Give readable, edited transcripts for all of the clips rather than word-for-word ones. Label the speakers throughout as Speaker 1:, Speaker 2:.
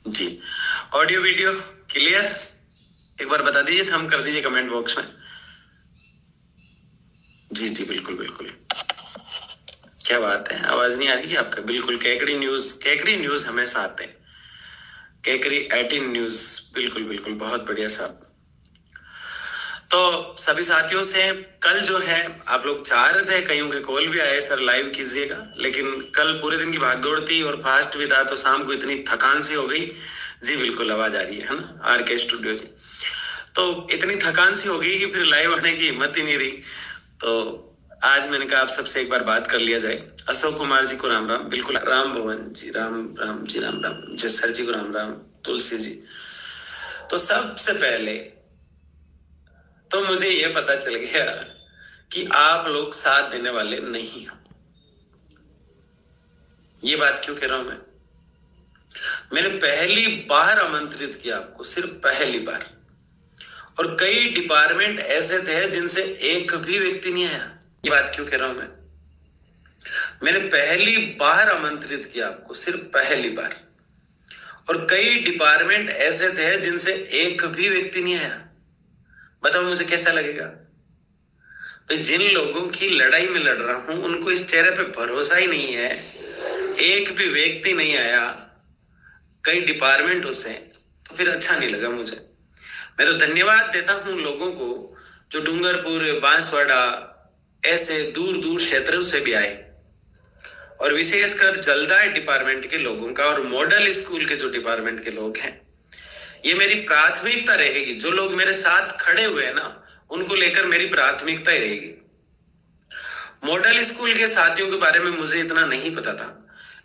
Speaker 1: जी। Audio video clear? एक बार बता दीजिए, थंब कर दीजिए कमेंट बॉक्स में। जी जी, बिल्कुल बिल्कुल। क्या बात है, आवाज नहीं आ रही है आपका? बिल्कुल, कैकरी न्यूज हमेशा आते हैं। कैकरी 18 न्यूज, बिल्कुल बिल्कुल, बहुत बढ़िया साहब। तो सभी साथियों से कल जो है, आप लोग चाह रहे थे, कईयों के कॉल भी आए, सर लाइव कीजिएगा, लेकिन कल पूरे दिन की भागदौड़ थी और फास्ट भी था, तो शाम को इतनी थकान सी हो गई। जी बिल्कुल, आवाज आ रही है ना? आर के स्टूडियो जी। तो इतनी थकान सी हो गई कि फिर लाइव आने की हिम्मत ही नहीं रही। तो आज मैंने कहा आप सबसे एक बार बात कर लिया जाए। अशोक कुमार जी को राम राम। बिल्कुल, राम भवन जी, राम राम जी, राम राम जी, सर जी को राम राम। तुलसी जी, तो सबसे पहले तो मुझे ये पता चल गया कि आप लोग साथ देने वाले नहीं हो। ये बात क्यों कह रहा हूं मैं? मैंने पहली बार आमंत्रित किया आपको, सिर्फ पहली बार, और कई डिपार्टमेंट ऐसे थे जिनसे एक भी व्यक्ति नहीं आया। ये बात क्यों कह रहा हूं मैं? मैंने पहली बार आमंत्रित किया आपको, सिर्फ पहली बार, और कई डिपार्टमेंट ऐसे थे जिनसे एक भी व्यक्ति नहीं आया। बताओ मुझे कैसा लगेगा? तो जिन लोगों की लड़ाई में लड़ रहा हूं, उनको इस चेहरे पे भरोसा ही नहीं है, एक भी व्यक्ति नहीं आया कई डिपार्टमेंटों से, तो फिर अच्छा नहीं लगा मुझे। मैं तो धन्यवाद देता हूं लोगों को जो डूंगरपुर, बांसवाड़ा, ऐसे दूर दूर क्षेत्रों से भी आए, और विशेषकर जलदाय डिपार्टमेंट के लोगों का और मॉडल स्कूल के जो डिपार्टमेंट के लोग हैं। ये मेरी प्राथमिकता रहेगी। जो लोग मेरे साथ खड़े हुए हैं ना, उनको लेकर मेरी प्राथमिकता ही रहेगी। मॉडल स्कूल के साथियों के बारे में मुझे इतना नहीं पता था,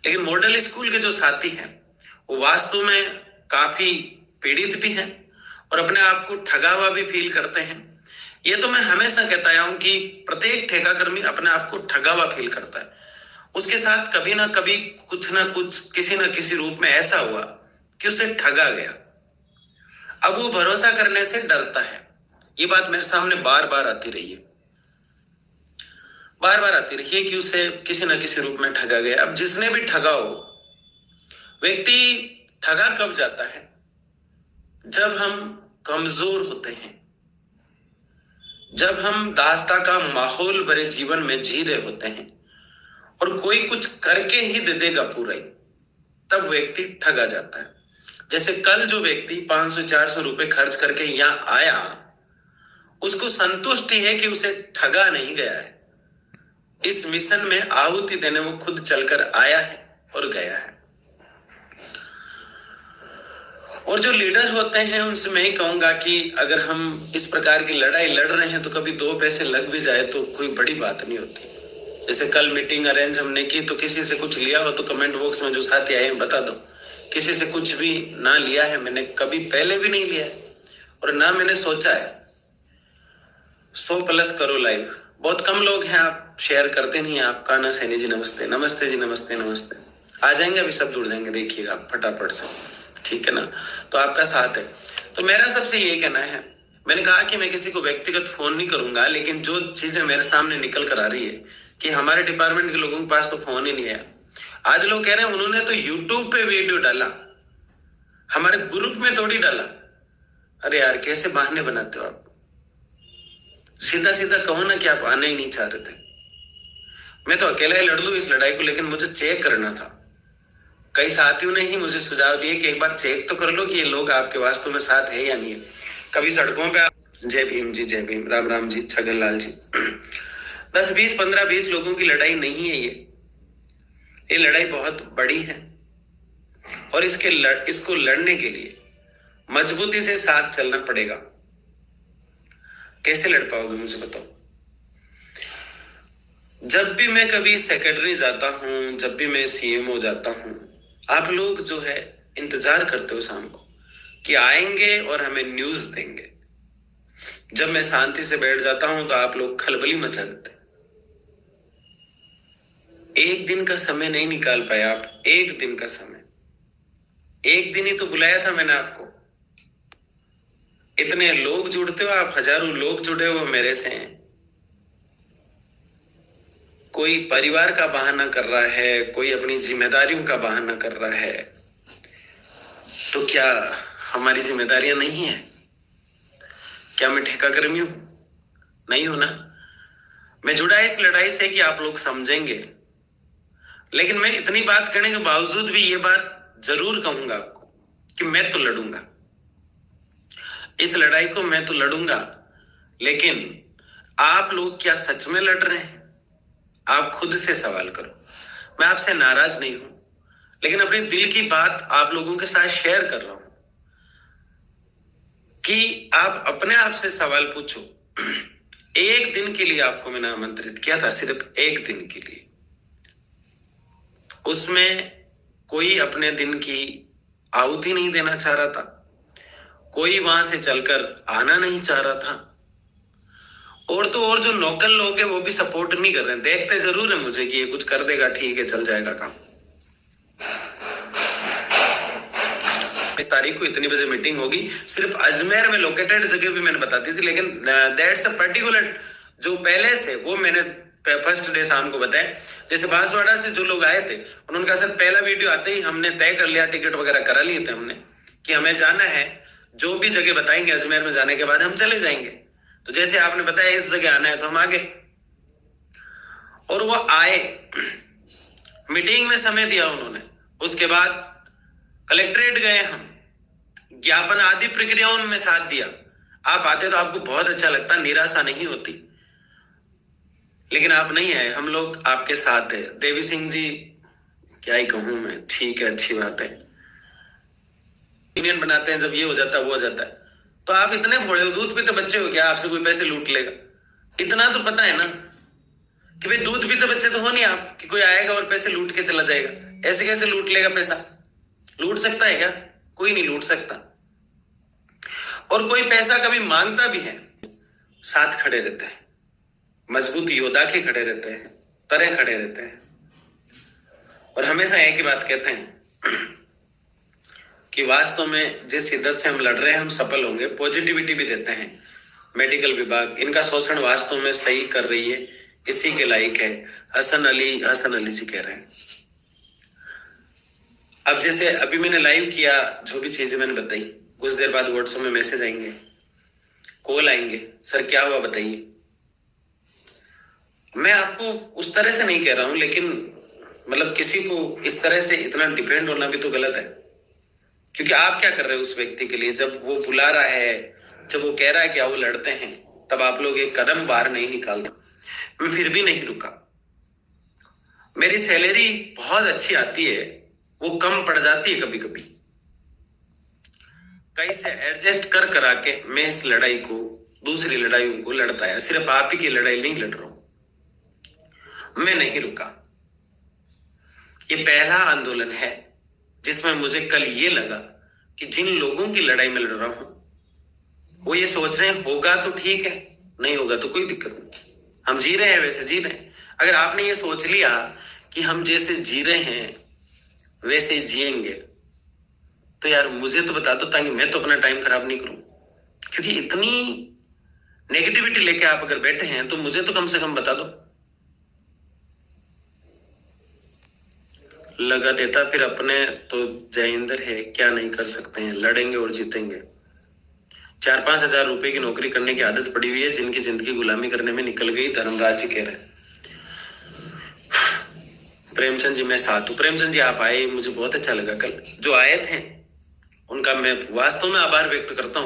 Speaker 1: लेकिन मॉडल स्कूल के जो साथी हैं वो वास्तव में काफी पीड़ित भी हैं और अपने आप को ठगा हुआ भी फील करते हैं। ये तो मैं हमेशा कहता आया हूं कि प्रत्येक ठेकाकर्मी अपने आप को ठगा हुआ फील करता है। उसके साथ कभी ना कभी कुछ ना कुछ, किसी ना किसी रूप में ऐसा हुआ कि उसे ठगा गया। अब वो भरोसा करने से डरता है। ये बात मेरे सामने बार बार आती रही है, बार बार आती रही है कि उसे किसी ना किसी रूप में ठगा गया। अब जिसने भी ठगा हो, व्यक्ति ठगा कब जाता है? जब हम कमजोर होते हैं, जब हम दास्ता का माहौल भरे जीवन में जी रहे होते हैं और कोई कुछ करके ही दे देगा पूरा ही, तब व्यक्ति ठगा जाता है। जैसे कल जो व्यक्ति 500-400 रुपए खर्च करके यहां आया, उसको संतुष्टि है कि उसे ठगा नहीं गया है। इस मिशन में आहुति देने वो खुद चलकर आया है और गया है। और जो लीडर होते हैं उनसे मैं ही कहूंगा कि अगर हम इस प्रकार की लड़ाई लड़ रहे हैं तो कभी 2 पैसे लग भी जाए तो कोई बड़ी बात नहीं होती। जैसे कल मीटिंग अरेंज हमने की, तो किसी से कुछ लिया हो तो कमेंट बॉक्स में जो साथी आए हैं बता दो। किसी से कुछ भी ना लिया है, मैंने कभी पहले भी नहीं लिया है और ना मैंने सोचा है। 100+ करो लाइव। बहुत कम लोग हैं, आप शेयर करते नहीं हैं। आप कान्हा सैनी जी नमस्ते, नमस्ते जी, नमस्ते नमस्ते। आ जाएंगे, अभी सब जुड़ जाएंगे, देखिएगा फटाफट से, ठीक है ना? तो आपका साथ है। तो मेरा सबसे ये कहना है, मैंने कहा कि मैं किसी को व्यक्तिगत फोन नहीं करूंगा, लेकिन जो चीजें मेरे सामने निकल कर आ रही है कि हमारे डिपार्टमेंट के लोगों के पास तो फोन ही नहीं है। आज लोग कह रहे हैं उन्होंने तो यूट्यूब पे वीडियो डाला, हमारे ग्रुप में थोड़ी डाला। अरे यार, कैसे बहाने बनाते हो आप? सीधा सीधा कहो ना कि आप आना ही नहीं चाह रहे थे। मैं तो अकेला ही लड़ लूं इस लड़ाई को, लेकिन मुझे चेक करना था। कई साथियों ने ही मुझे सुझाव दिए कि एक बार चेक तो कर लो कि ये लोग आपके वास्तव में साथ है या नहीं है। कभी सड़कों पे जय भीम जी, जय भीम, राम राम जी, छगन लाल जी। 10, 20, 15, 20 लोगों की लड़ाई नहीं है ये लड़ाई बहुत बड़ी है और इसको लड़ने के लिए मजबूती से साथ चलना पड़ेगा। कैसे लड़ पाओगे मुझे बताओ? जब भी मैं कभी सेक्रेटरी जाता हूं, जब भी मैं सीएमओ जाता हूं, आप लोग जो है इंतजार करते हो शाम को कि आएंगे और हमें न्यूज देंगे। जब मैं शांति से बैठ जाता हूं तो आप लोग खलबली मचा देते। एक दिन का समय नहीं निकाल पाए आप, एक दिन का समय। एक दिन ही तो बुलाया था मैंने आपको। इतने लोग जुड़ते हो आप, हजारों लोग जुड़े हो मेरे से। कोई परिवार का बहाना कर रहा है, कोई अपनी जिम्मेदारियों का बहाना कर रहा है, तो क्या हमारी जिम्मेदारियां नहीं है? क्या मैं ठेका कर्मी हूं? नहीं हूं ना। मैं जुड़ा इस लड़ाई से कि आप लोग समझेंगे, लेकिन मैं इतनी बात करने के बावजूद भी ये बात जरूर कहूंगा आपको कि मैं तो लड़ूंगा, इस लड़ाई को मैं तो लड़ूंगा। लेकिन आप लोग क्या सच में लड़ रहे हैं? आप खुद से सवाल करो। मैं आपसे नाराज नहीं हूं, लेकिन अपने दिल की बात आप लोगों के साथ शेयर कर रहा हूं कि आप अपने आप से सवाल पूछो। एक दिन के लिए आपको मैंने आमंत्रित किया था, सिर्फ एक दिन के लिए। उसमें कोई अपने दिन की आहुति नहीं देना चाह रहा था, कोई वहां से चलकर आना नहीं चाह रहा था, और तो और जो लोकल लोग हैं वो भी सपोर्ट नहीं कर रहे हैं। देखते जरूर है मुझे कि ये कुछ कर देगा, ठीक है, चल जाएगा काम। इस तारीख को इतनी बजे मीटिंग होगी, सिर्फ अजमेर में लोकेटेड जगह भी मैंने बता दी थी, लेकिन दैट्स अ पर्टिकुलर जो पहले से वो मैंने फर्स्ट डे शाम को बताया। जैसे बांसवाड़ा से जो लोग आए थे उन्होंने कहा सर पहला वीडियो आते ही हमने तय कर लिया, टिकट वगैरह करा लिए थे हमने कि हमें जाना है, जो भी जगह बताएंगे अजमेर में जाने के बाद हम चले जाएंगे। तो जैसे आपने बताया इस जगह आना है तो हम आ गए, और वो आए, मीटिंग में समय दिया उन्होंने। उसके बाद कलेक्ट्रेट गए हम, ज्ञापन आदि प्रक्रियाओं में साथ दिया। आप आते तो आपको बहुत अच्छा लगता, निराशा नहीं होती, लेकिन आप नहीं आए। हम लोग आपके साथ है। देवी सिंह जी क्या ही कहूं मैं, ठीक है, अच्छी बात है, यूनियन बनाते हैं, जब ये हो जाता है वो हो जाता है। तो आप इतने भोले हो, दूध पीते बच्चे हो क्या? आपसे कोई पैसे लूट लेगा? इतना तो पता है ना कि भाई दूध पीते बच्चे तो हो नहीं आप कि कोई आएगा और पैसे लूट के चला जाएगा। ऐसे कैसे लूट लेगा पैसा? लूट सकता है क्या? कोई नहीं लूट सकता। और कोई पैसा कभी मांगता भी है, साथ खड़े रहते हैं, मजबूत योद्धा के खड़े रहते हैं, तरह खड़े रहते हैं, और हमेशा एक ही बात कहते हैं कि वास्तव में जिस शिद्दत से हम लड़ रहे हैं हम सफल होंगे। पॉजिटिविटी भी देते हैं। मेडिकल विभाग इनका शोषण वास्तव में सही कर रही है, इसी के लायक है। हसन अली जी कह रहे हैं। अब जैसे अभी मैंने लाइव किया, जो भी चीजें मैंने बताई, कुछ देर बाद व्हाट्सएप में मैसेज आएंगे, कॉल आएंगे, सर क्या हुआ बताइए। मैं आपको उस तरह से नहीं कह रहा हूं, लेकिन मतलब किसी को इस तरह से इतना डिपेंड होना भी तो गलत है, क्योंकि आप क्या कर रहे हो उस व्यक्ति के लिए? जब वो बुला रहा है, जब वो कह रहा है कि आओ लड़ते हैं, तब आप लोग एक कदम बाहर नहीं निकालते। मैं फिर भी नहीं रुका। मेरी सैलरी बहुत अच्छी आती है, वो कम पड़ जाती है कभी कभी, कहीं से एडजस्ट कर करा के मैं इस लड़ाई को, दूसरी लड़ाइयों को लड़ता है। सिर्फ आप ही की लड़ाई नहीं लड़ रहा हूं, मैं नहीं रुका। ये पहला आंदोलन है जिसमें मुझे कल ये लगा कि जिन लोगों की लड़ाई में लड़ रहा हूं वो ये सोच रहे हैं होगा तो ठीक है, नहीं होगा तो कोई दिक्कत नहीं, हम जी रहे हैं वैसे जी रहे हैं। अगर आपने ये सोच लिया कि हम जैसे जी रहे हैं वैसे ही जिएंगे, तो यार मुझे तो बता दो, ताकि मैं तो अपना टाइम खराब नहीं करूं। क्योंकि इतनी नेगेटिविटी लेके आप अगर बैठे हैं तो मुझे तो कम से कम बता दो। लगा देता फिर अपने तो जयेंद्र है, क्या नहीं कर सकते हैं, लड़ेंगे और जीतेंगे। 4-5 हजार रुपए की नौकरी करने की आदत पड़ी हुई है, जिनकी जिंदगी गुलामी करने में निकल गई। धर्मराज जी कह रहे हैं। प्रेमचंद जी मैं साथ हूं। प्रेमचंद जी आप आए, मुझे बहुत अच्छा लगा। कल जो आए थे उनका मैं वास्तव में आभार व्यक्त करता हूं।